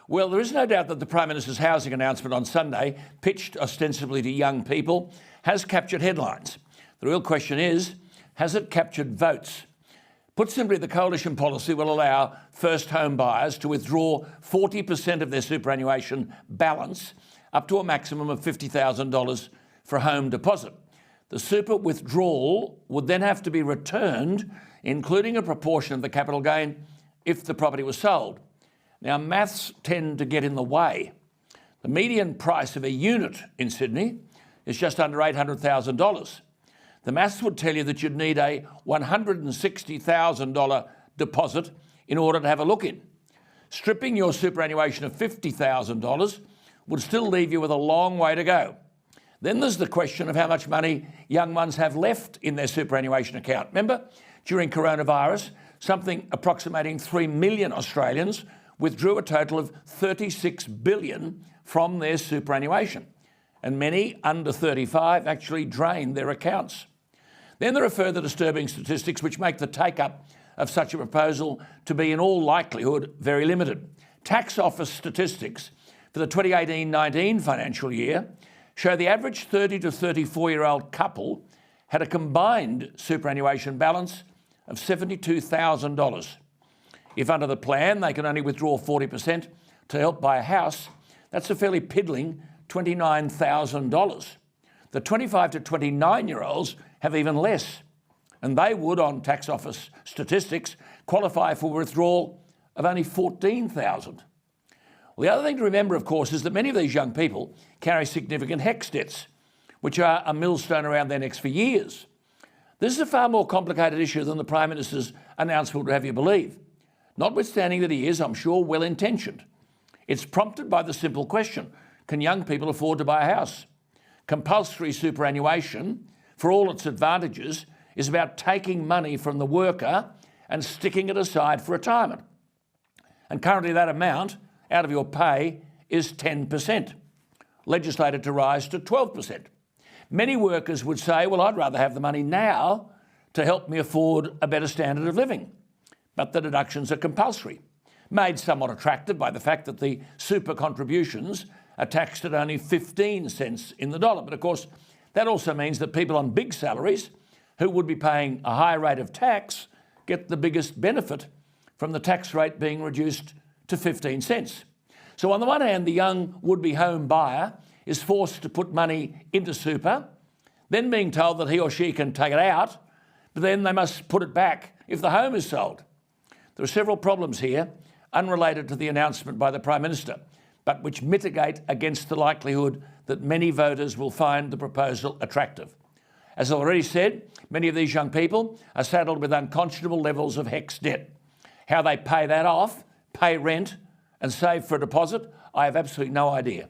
Well, there is no doubt that the Prime Minister's housing announcement on Sunday, pitched ostensibly to young people, has captured headlines. The real question is, has it captured votes? Put simply, the coalition policy will allow first home buyers to withdraw 40% of their superannuation balance up to a maximum of $50,000 for a home deposit. The super withdrawal would then have to be returned, including a proportion of the capital gain if the property was sold. Now, maths tend to get in the way. The median price of a unit in Sydney is just under $800,000. The maths would tell you that you'd need a $160,000 deposit in order to have a look in. Stripping your superannuation of $50,000 would still leave you with a long way to go. Then there's the question of how much money young ones have left in their superannuation account. Remember, during coronavirus, something approximating 3 million Australians withdrew a total of $36 billion from their superannuation, and many under 35 actually drained their accounts. Then there are further disturbing statistics which make the take-up of such a proposal to be in all likelihood very limited. Tax Office statistics for the 2018-19 financial year show the average 30 to 34-year-old couple had a combined superannuation balance of $72,000. If under the plan they can only withdraw 40% to help buy a house, that's a fairly piddling $29,000. The 25 to 29-year-olds have even less, and they would, on Tax Office statistics, qualify for withdrawal of only $14,000. Well, the other thing to remember, of course, is that many of these young people carry significant HECS debts, which are a millstone around their necks for years. This is a far more complicated issue than the Prime Minister's announcement would have you believe, notwithstanding that he is, I'm sure, well-intentioned. It's prompted by the simple question, can young people afford to buy a house? Compulsory superannuation, for all its advantages, is about taking money from the worker and sticking it aside for retirement. And currently that amount out of your pay is 10%, legislated to rise to 12%. Many workers would say, well, I'd rather have the money now to help me afford a better standard of living. But the deductions are compulsory, made somewhat attractive by the fact that the super contributions are taxed at only 15 cents in the dollar. But of course, that also means that people on big salaries who would be paying a high rate of tax get the biggest benefit from the tax rate being reduced to 15 cents. So on the one hand, the young would-be home buyer is forced to put money into super, then being told that he or she can take it out, but then they must put it back if the home is sold. There are several problems here, unrelated to the announcement by the Prime Minister, but which mitigate against the likelihood that many voters will find the proposal attractive. As I've already said, many of these young people are saddled with unconscionable levels of HECS debt. How they pay that off, pay rent and save for a deposit, I have absolutely no idea.